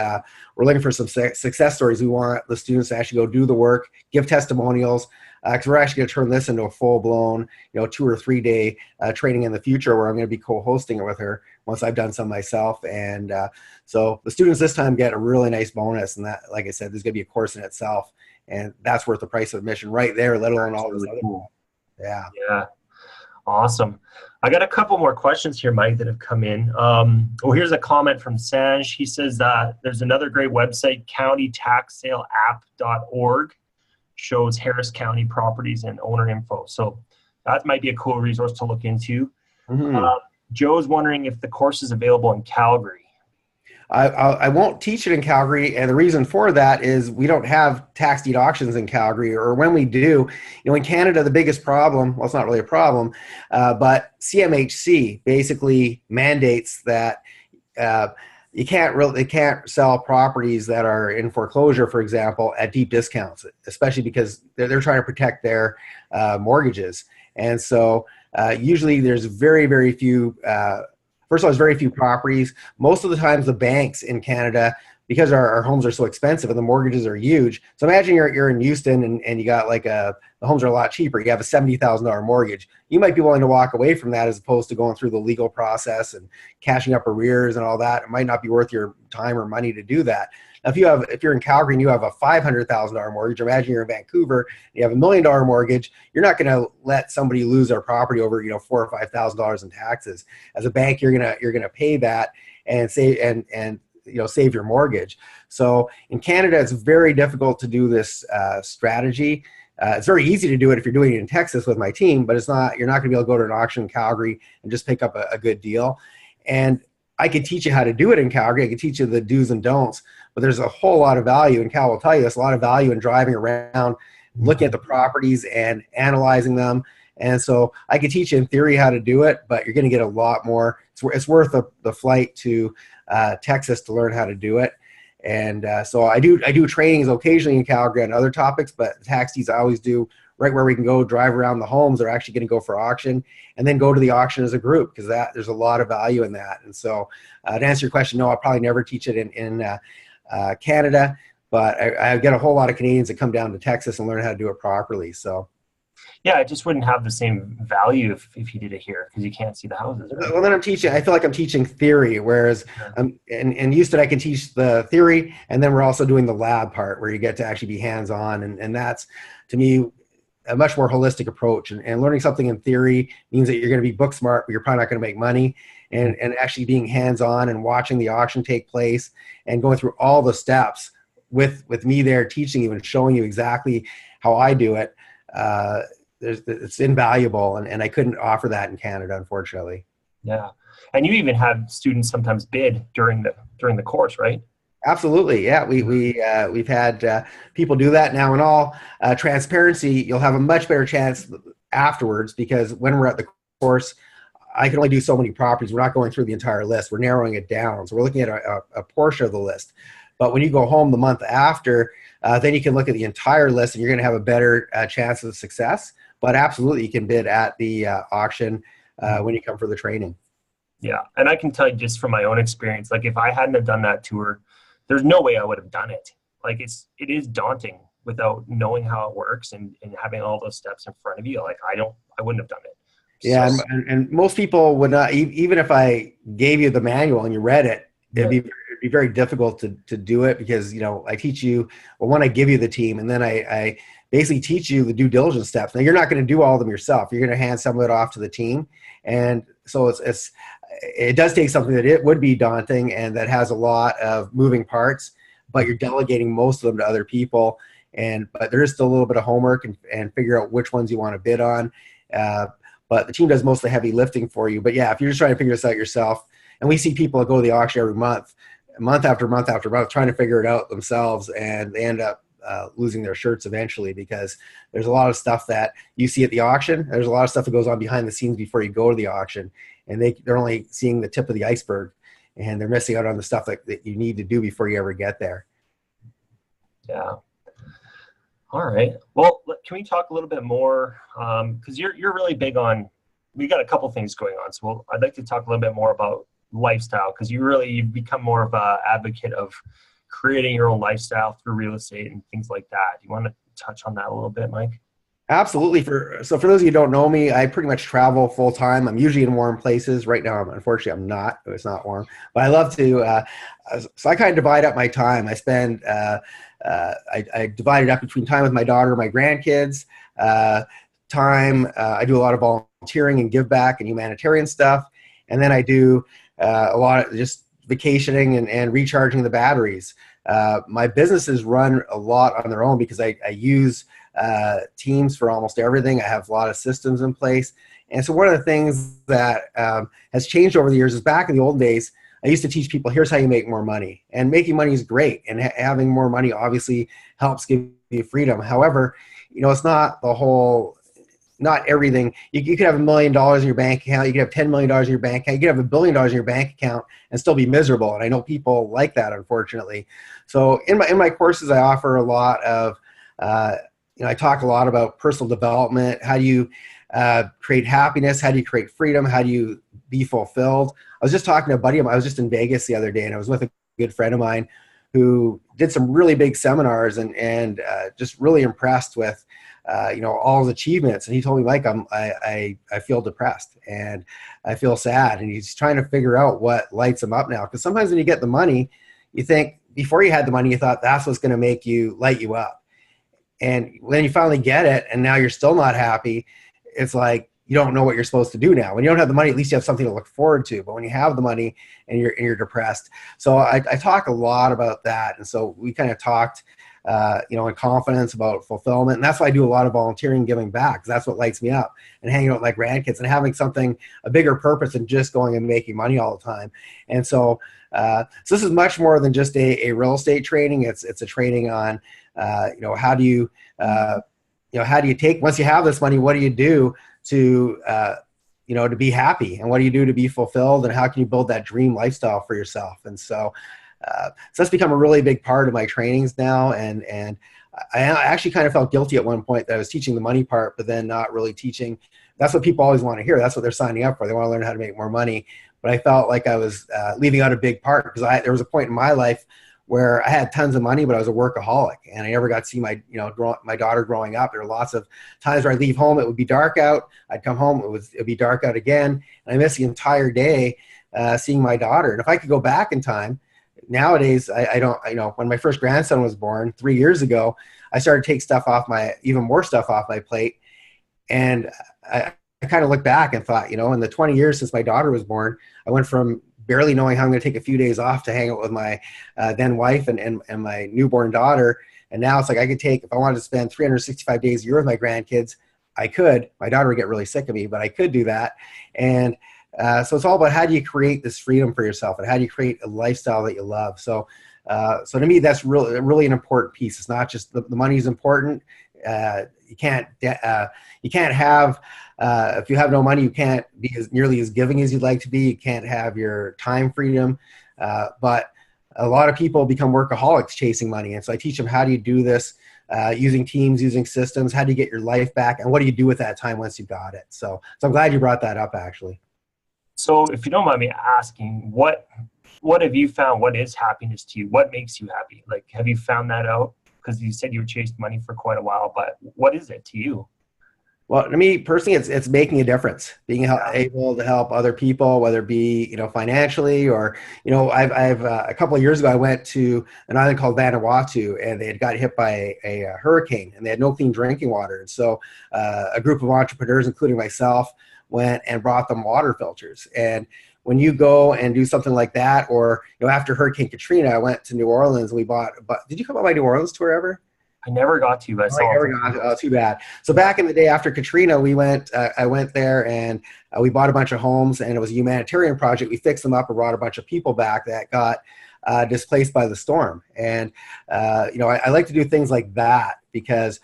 we're looking for some success stories. We want the students to actually go do the work, give testimonials, because we're actually going to turn this into a full-blown, 2 or 3 day training in the future where I'm going to be co-hosting it with her once I've done some myself. And so the students this time get a really nice bonus. And that, like I said, there's going to be a course in itself. And that's worth the price of admission right there, let alone all this other. Yeah. Yeah. Awesome. I got a couple more questions here, Mike, that have come in. Well, here's a comment from Sanj. He says that there's another great website, countytaxsaleapp.org, shows Harris County properties and owner info. So that might be a cool resource to look into. Hmm. Joe's wondering if the course is available in Calgary. I won't teach it in Calgary, and the reason for that is we don't have tax deed auctions in Calgary, or when we do, in Canada, the biggest problem, well, it's not really a problem, but CMHC basically mandates that they can't sell properties that are in foreclosure, for example, at deep discounts, especially because they're trying to protect their mortgages. And so usually there's very few. First of all, there's very few properties. Most of the times, the banks in Canada, because our homes are so expensive and the mortgages are huge. So imagine you're in Houston and you got the homes are a lot cheaper. You have a $70,000 mortgage. You might be willing to walk away from that as opposed to going through the legal process and cashing up arrears and all that. It might not be worth your time or money to do that. Now, if you're in Calgary and you have a $500,000 mortgage, imagine you're in Vancouver and you have $1 million mortgage, you're not going to let somebody lose their property over $4,000 or $5,000 in taxes. As a bank, you're gonna pay that and save save your mortgage. So in Canada, it's very difficult to do this strategy. It's very easy to do it if you're doing it in Texas with my team, but it's not. You're not going to be able to go to an auction in Calgary and just pick up a good deal. And I could teach you how to do it in Calgary. I could teach you the do's and don'ts, but there's a whole lot of value, and Cal will tell you there's a lot of value in driving around, looking at the properties and analyzing them. And so I could teach you in theory how to do it, but you're going to get a lot more. It's worth the flight to Texas to learn how to do it. And so I do trainings occasionally in Calgary on other topics, but tax deeds I always do right where we can go drive around the homes that are actually going to go for auction, and then go to the auction as a group, because there's a lot of value in that. And so to answer your question, no, I'll probably never teach it in Canada, but I get a whole lot of Canadians that come down to Texas and learn how to do it properly. So. Yeah, it just wouldn't have the same value if you did it here, because you can't see the houses, right? Well, then I feel like I'm teaching theory, whereas in Houston, I can teach the theory, and then we're also doing the lab part where you get to actually be hands-on. And that's, to me, a much more holistic approach. And learning something in theory means that you're going to be book smart, but you're probably not going to make money. And actually being hands-on and watching the auction take place and going through all the steps with me there teaching you and showing you exactly how I do it, it's invaluable, and I couldn't offer that in Canada, unfortunately. Yeah, and you even have students sometimes bid during the course, right? Absolutely, yeah. We've had people do that. Now, in all transparency, you'll have a much better chance afterwards, because when we're at the course, I can only do so many properties. We're not going through the entire list. We're narrowing it down, so we're looking at a portion of the list. But when you go home the month after, then you can look at the entire list, and you're going to have a better chance of success. But absolutely, you can bid at the auction when you come for the training. Yeah, and I can tell you just from my own experience, like if I hadn't have done that tour, there's no way I would have done it. Like it is daunting without knowing how it works and having all those steps in front of you. Like I wouldn't have done it. Yeah, and most people would not, even if I gave you the manual and you read it, it'd be very difficult to do it, because I teach you, well, when I give you the team, and then I basically teach you the due diligence steps. Now, you're not going to do all of them yourself. You're going to hand some of it off to the team. And so it does take something that it would be daunting and that has a lot of moving parts, but you're delegating most of them to other people. But there is still a little bit of homework and figure out which ones you want to bid on. But the team does most of the heavy lifting for you. But yeah, if you're just trying to figure this out yourself, and we see people that go to the auction every month after month after month, trying to figure it out themselves, and they end up losing their shirts eventually, because there's a lot of stuff that you see at the auction. There's a lot of stuff that goes on behind the scenes before you go to the auction, and they're only seeing the tip of the iceberg, and they're missing out on the stuff that you need to do before you ever get there. Yeah. All right. Well, can we talk a little bit more? Because you're really big on. We got a couple things going on, so I'd like to talk a little bit more about lifestyle, because you've become more of an advocate of creating your own lifestyle through real estate and things like that. Do you want to touch on that a little bit, Mike? Absolutely. So for those of you who don't know me, I pretty much travel full time. I'm usually in warm places. Right now, unfortunately, I'm not. It's not warm, but I love to. So I kind of divide up my time. I spend. I divide it up between time with my daughter, my grandkids, time, I do a lot of volunteering and give back and humanitarian stuff. And then I do a lot of just vacationing and recharging the batteries. My businesses run a lot on their own because I use teams for almost everything. I have a lot of systems in place. And so one of the things that has changed over the years is back in the old days, I used to teach people, here's how you make more money. And making money is great. And having more money obviously helps give you freedom. However, it's not the whole, not everything. You could have $1 million in your bank account. You could have $10 million in your bank account. You could have $1 billion in your bank account and still be miserable. And I know people like that, unfortunately. So in my courses, I offer a lot of, I talk a lot about personal development. How do you create happiness? How do you create freedom? How do you be fulfilled? I was just talking to a buddy of mine. I was just in Vegas the other day, and I was with a good friend of mine who did some really big seminars and just really impressed with all his achievements. And he told me, Mike, I feel depressed and I feel sad. And he's trying to figure out what lights him up now. Because sometimes when you get the money, you think before you had the money, you thought that's what's going to light you up. And when you finally get it and now you're still not happy, it's like you don't know what you're supposed to do now. When you don't have the money, at least you have something to look forward to. But when you have the money and you're depressed. So I talk a lot about that. And so we kind of talked in confidence about fulfillment. And that's why I do a lot of volunteering, giving back, because that's what lights me up, and hanging out with my grandkids and having a bigger purpose than just going and making money all the time. And so this is much more than just a real estate training. It's a training on, how do you take, once you have this money, what do you do to be happy, and what do you do to be fulfilled, and how can you build that dream lifestyle for yourself? And so that's become a really big part of my trainings now. And I actually kind of felt guilty at one point that I was teaching the money part, but then not really teaching. That's what people always want to hear. That's what they're signing up for. They want to learn how to make more money. But I felt like I was leaving out a big part, because there was a point in my life where I had tons of money, but I was a workaholic, and I never got to see my daughter growing up. There were lots of times where I'd leave home, it would be dark out. I'd come home, it would be dark out again, and I missed the entire day seeing my daughter. And if I could go back in time, nowadays, I don't, when my first grandson was born 3 years ago, I started to take even more stuff off my plate. And I kind of looked back and thought, in the 20 years since my daughter was born, I went from barely knowing how I'm going to take a few days off to hang out with my then wife and my newborn daughter. And now it's like I could take, if I wanted to spend 365 days a year with my grandkids, I could. My daughter would get really sick of me, but I could do that. And so it's all about how do you create this freedom for yourself, and how do you create a lifestyle that you love. So to me, that's really an important piece. It's not just the money is important. You can't have, if you have no money, you can't be nearly as giving as you'd like to be. You can't have your time freedom. But a lot of people become workaholics chasing money. And so I teach them, how do you do this using teams, using systems? How do you get your life back? And what do you do with that time once you got it? So I'm glad you brought that up, actually. So if you don't mind me asking, what have you found? What is happiness to you? What makes you happy? Like, have you found that out? Because you said you chased money for quite a while, but what is it to you? Well, to me personally, it's making a difference, being able to help other people, whether it be, financially or, I've a couple of years ago, I went to an island called Vanuatu, and they had got hit by a hurricane, and they had no clean drinking water. And so a group of entrepreneurs, including myself, went and brought them water filters. And when you go and do something like that, or, after Hurricane Katrina, I went to New Orleans and we bought, did you come on my New Orleans tour ever? I never got to, but I never got to. Oh, too bad. So back in the day after Katrina, I went there and we bought a bunch of homes, and it was a humanitarian project. We fixed them up and brought a bunch of people back that got displaced by the storm. And, I like to do things like that because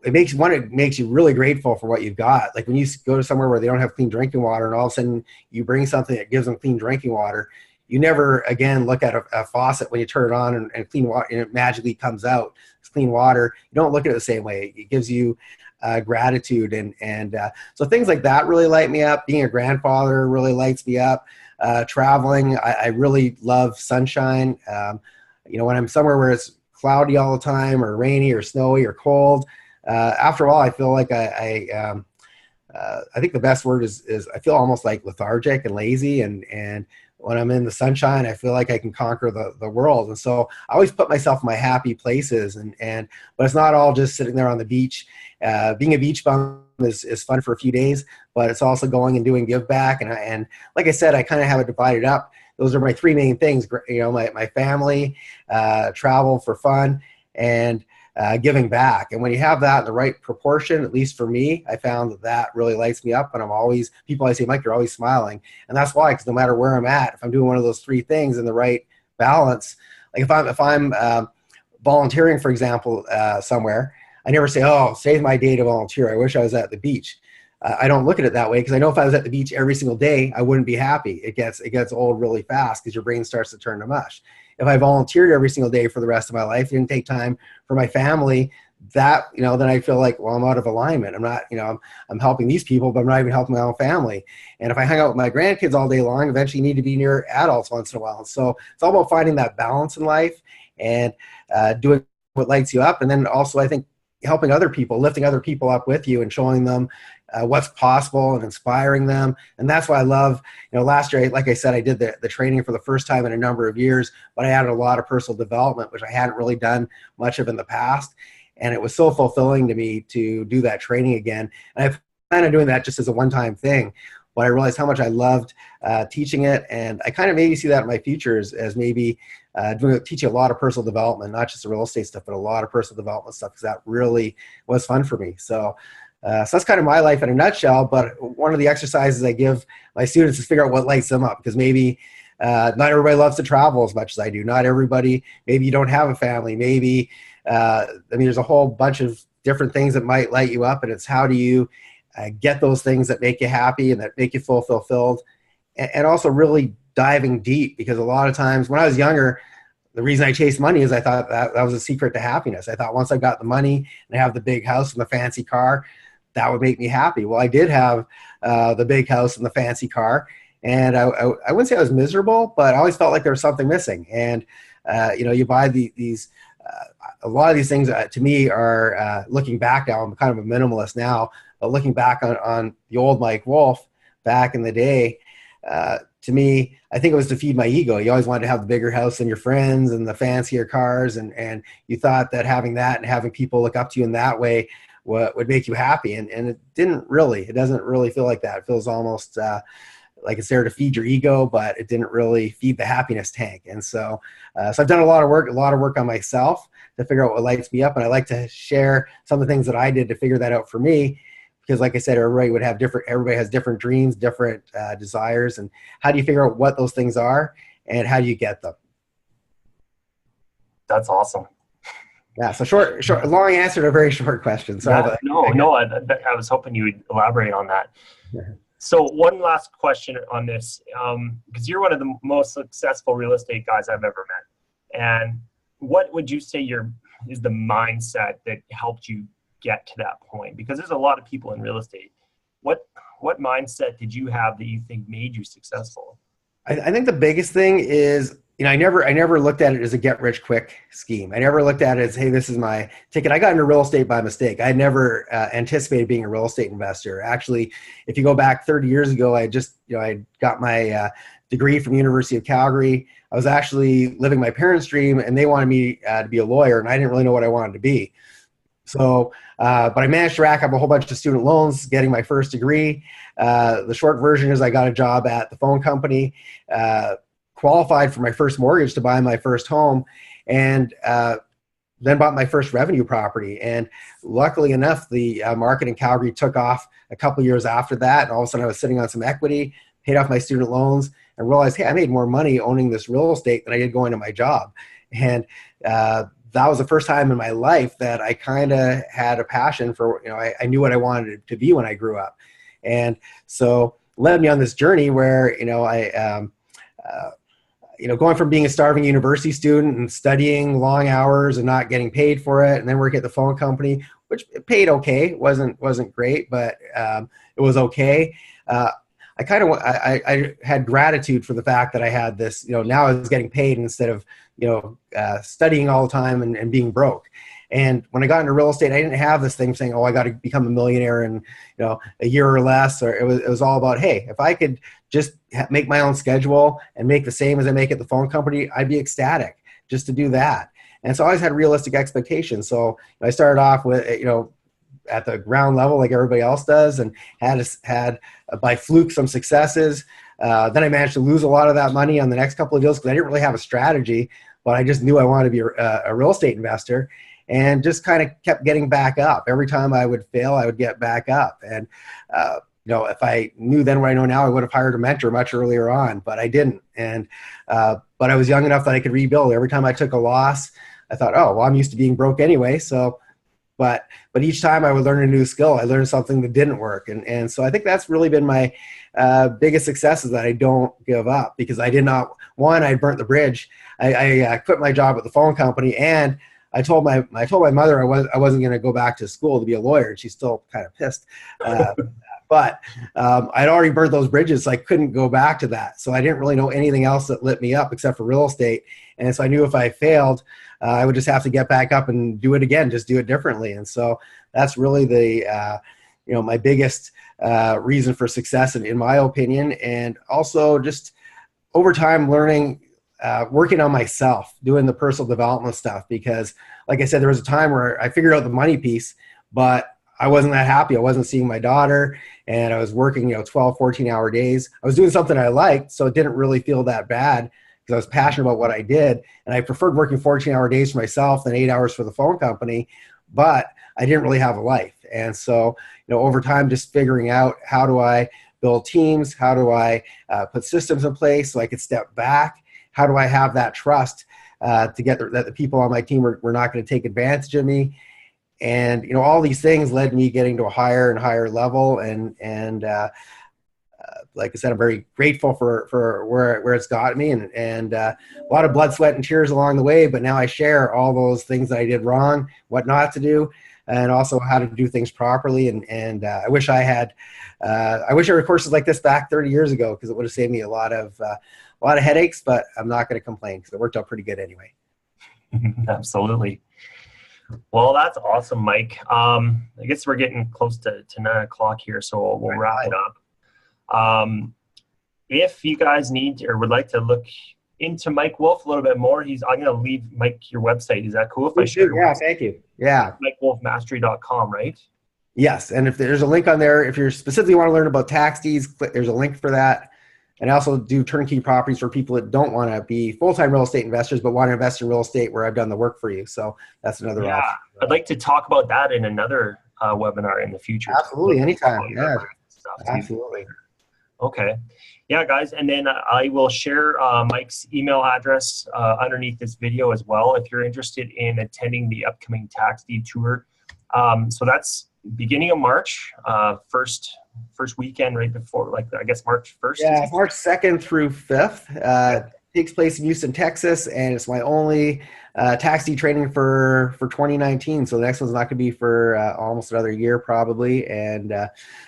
it makes you really grateful for what you've got. Like when you go to somewhere where they don't have clean drinking water, and all of a sudden you bring something that gives them clean drinking water, you never again look at a faucet when you turn it on and clean water, and it magically comes out. It's clean water. You don't look at it the same way. It gives you gratitude, and so things like that really light me up. Being a grandfather really lights me up. Traveling, I really love sunshine. When I'm somewhere where it's cloudy all the time, or rainy, or snowy, or cold, after a while, I feel like I think the best word is I feel almost like lethargic and lazy, and when I'm in the sunshine, I feel like I can conquer the world. And so I always put myself in my happy places, but it's not all just sitting there on the beach. Being a beach bum is fun for a few days, but it's also going and doing give back. And like I said, I kind of have it divided up. Those are my three main things, my family, travel for fun, and giving back. And when you have that in the right proportion, at least for me, I found that really lights me up. And people always say, Mike, you're always smiling. And that's why, because no matter where I'm at, if I'm doing one of those three things in the right balance, like if I'm volunteering, for example, somewhere, I never say, oh, today's my day to volunteer. I wish I was at the beach. I don't look at it that way, because I know if I was at the beach every single day, I wouldn't be happy. It gets old really fast because your brain starts to turn to mush. If I volunteered every single day for the rest of my life, didn't take time for my family, then I feel like, well, I'm out of alignment. I'm not, I'm helping these people, but I'm not even helping my own family. And if I hang out with my grandkids all day long, eventually you need to be near adults once in a while. And so it's all about finding that balance in life and doing what lights you up. And then also, I think, helping other people, lifting other people up with you and showing them what's possible and inspiring them. And that's why I love, last year, like I said, I did the training for the first time in a number of years, but I added a lot of personal development, which I hadn't really done much of in the past. And it was so fulfilling to me to do that training again. And I plan on doing that just as a one-time thing, but I realized how much I loved teaching it. And I kind of maybe see that in my future as maybe teaching a lot of personal development, not just the real estate stuff, but a lot of personal development stuff, because that really was fun for me. So that's kind of my life in a nutshell. But one of the exercises I give my students is figure out what lights them up, because maybe not everybody loves to travel as much as I do. Not everybody, maybe you don't have a family. Maybe, there's a whole bunch of different things that might light you up, and it's how do you get those things that make you happy and that make you feel fulfilled, and also really diving deep, because a lot of times when I was younger, the reason I chased money is I thought that was a secret to happiness. I thought once I got the money and I have the big house and the fancy car, that would make me happy. Well, I did have the big house and the fancy car, and I wouldn't say I was miserable, but I always felt like there was something missing. And you buy these a lot of these things to me are looking back now. I'm kind of a minimalist now, but looking back on the old Mike Wolf back in the day, to me, I think it was to feed my ego. You always wanted to have the bigger house than your friends and the fancier cars, and you thought that having that and having people look up to you in that way would make you happy, and it doesn't really feel like that. It feels almost like it's there to feed your ego, but it didn't really feed the happiness tank. And so I've done a lot of work on myself to figure out what lights me up, and I like to share some of the things that I did to figure that out for me. Because like I said, everybody has different dreams, different desires, and how do you figure out what those things are and how do you get them? That's awesome. Yeah, so short, long answer to a very short question. Sorry. I was hoping you would elaborate on that. Yeah. So one last question on this, because you're one of the most successful real estate guys I've ever met. And what would you say is the mindset that helped you get to that point? Because there's a lot of people in real estate. What mindset did you have that you think made you successful? I think the biggest thing is, I never looked at it as a get rich quick scheme. I never looked at it as, hey, this is my ticket. I got into real estate by mistake. I never anticipated being a real estate investor. Actually, if you go back 30 years ago, I got my degree from University of Calgary. I was actually living my parents' dream, and they wanted me to be a lawyer, and I didn't really know what I wanted to be. So, but I managed to rack up a whole bunch of student loans, getting my first degree. The short version is I got a job at the phone company, qualified for my first mortgage to buy my first home, and then bought my first revenue property. And luckily enough, the market in Calgary took off a couple years after that. And all of a sudden I was sitting on some equity, paid off my student loans, and realized, hey, I made more money owning this real estate than I did going to my job. And that was the first time in my life that I kind of had a passion for, I knew what I wanted to be when I grew up. And so led me on this journey where, going from being a starving university student and studying long hours and not getting paid for it, and then working at the phone company, which paid okay, wasn't great, but it was okay. I had gratitude for the fact that I had this, now I was getting paid instead of, studying all the time and being broke. And when I got into real estate, I didn't have this thing saying, oh, I got to become a millionaire in, a year or less. Or it was all about, hey, if I could just make my own schedule and make the same as I make at the phone company, I'd be ecstatic just to do that. And so I always had realistic expectations. So I started off with, at the ground level like everybody else does, and had by fluke some successes. Then I managed to lose a lot of that money on the next couple of deals because I didn't really have a strategy, but I just knew I wanted to be a real estate investor, and just kind of kept getting back up. Every time I would fail, I would get back up. And if I knew then what I know now, I would have hired a mentor much earlier on, but I didn't. And but I was young enough that I could rebuild. Every time I took a loss, I thought, oh, well, I'm used to being broke anyway, so. But each time I would learn a new skill. I learned something that didn't work. And so I think that's really been my biggest success, is that I don't give up, because I did not, I burnt the bridge. I quit my job at the phone company, and I told my mother I wasn't going to go back to school to be a lawyer, and she's still kind of pissed. But I'd already burnt those bridges, so I couldn't go back to that. So I didn't really know anything else that lit me up except for real estate. And so I knew if I failed, I would just have to get back up and do it again, just do it differently. And so that's really the, my biggest reason for success, in my opinion. And also just over time learning, working on myself, doing the personal development stuff, because like I said, there was a time where I figured out the money piece, but I wasn't that happy. I wasn't seeing my daughter, and I was working, 12, 14-hour days. I was doing something I liked, so it didn't really feel that bad because I was passionate about what I did. And I preferred working 14-hour days for myself than 8 hours for the phone company, but I didn't really have a life. And so, over time, just figuring out, how do I build teams? How do I put systems in place so I could step back? How do I have that trust to get that the people on my team were not going to take advantage of me? And, all these things led me getting to a higher and higher level. And like I said, I'm very grateful for where it's got me, and a lot of blood, sweat, and tears along the way. But now I share all those things that I did wrong, what not to do, and also how to do things properly. And I wish I had courses like this back 30 years ago, because it would have saved me a lot of headaches. But I'm not going to complain, because it worked out pretty good anyway. Absolutely. Well, that's awesome, Mike. I guess we're getting close to 9 o'clock here, so we'll wrap it up. If you guys need or would like to look into Mike Wolf a little bit more, I'm going to leave Mike your website. Is that cool if I share? Yeah, thank you. Yeah. MikeWolfMastery.com, right? Yes, and if there's a link on there, if you specifically want to learn about tax deeds, there's a link for that. And I also do turnkey properties for people that don't want to be full-time real estate investors, but want to invest in real estate where I've done the work for you. So that's another option. I'd like to talk about that in another webinar in the future. Absolutely, anytime. Yeah, absolutely. Okay. Yeah, guys. And then I will share Mike's email address underneath this video as well, if you're interested in attending the upcoming tax deed tour. So that's beginning of March, first weekend right before, I guess March 1st. Yeah, March 2nd through 5th. Takes place in Houston, Texas, and it's my only tax deed training for 2019. So the next one's not going to be for almost another year probably. And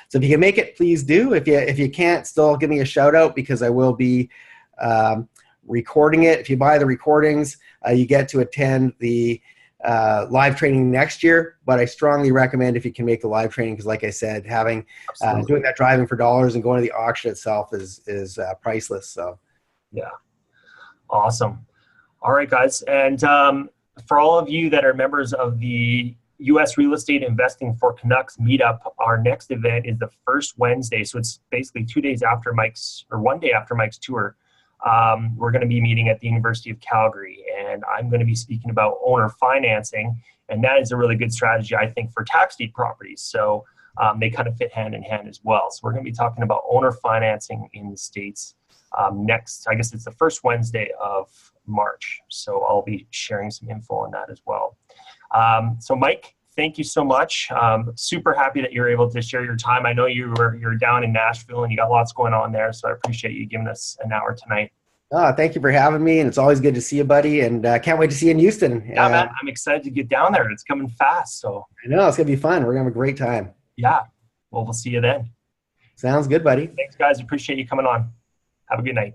so if you can make it, please do. If you can't, still give me a shout out, because I will be recording it. If you buy the recordings, you get to attend the live training next year. But I strongly recommend, if you can make the live training, because like I said, having doing that driving for dollars and going to the auction itself is priceless. So yeah. Awesome. All right, guys. And for all of you that are members of the U.S. Real Estate Investing for Canucks meetup, our next event is the first Wednesday. So it's basically 2 days after Mike's, or 1 day after Mike's tour. We're going to be meeting at the University of Calgary, and I'm going to be speaking about owner financing. And that is a really good strategy, I think, for tax deed properties. So they kind of fit hand in hand as well. So we're going to be talking about owner financing in the States. Next, I guess it's the first Wednesday of March. So I'll be sharing some info on that as well. So Mike, thank you so much. Super happy that you're able to share your time. I know you're down in Nashville and you got lots going on there. So I appreciate you giving us an hour tonight. Thank you for having me. And it's always good to see you, buddy. And can't wait to see you in Houston. Yeah, man, I'm excited to get down there. It's coming fast. So I know it's going to be fun. We're going to have a great time. Yeah. Well, we'll see you then. Sounds good, buddy. Thanks, guys. Appreciate you coming on. Have a good night.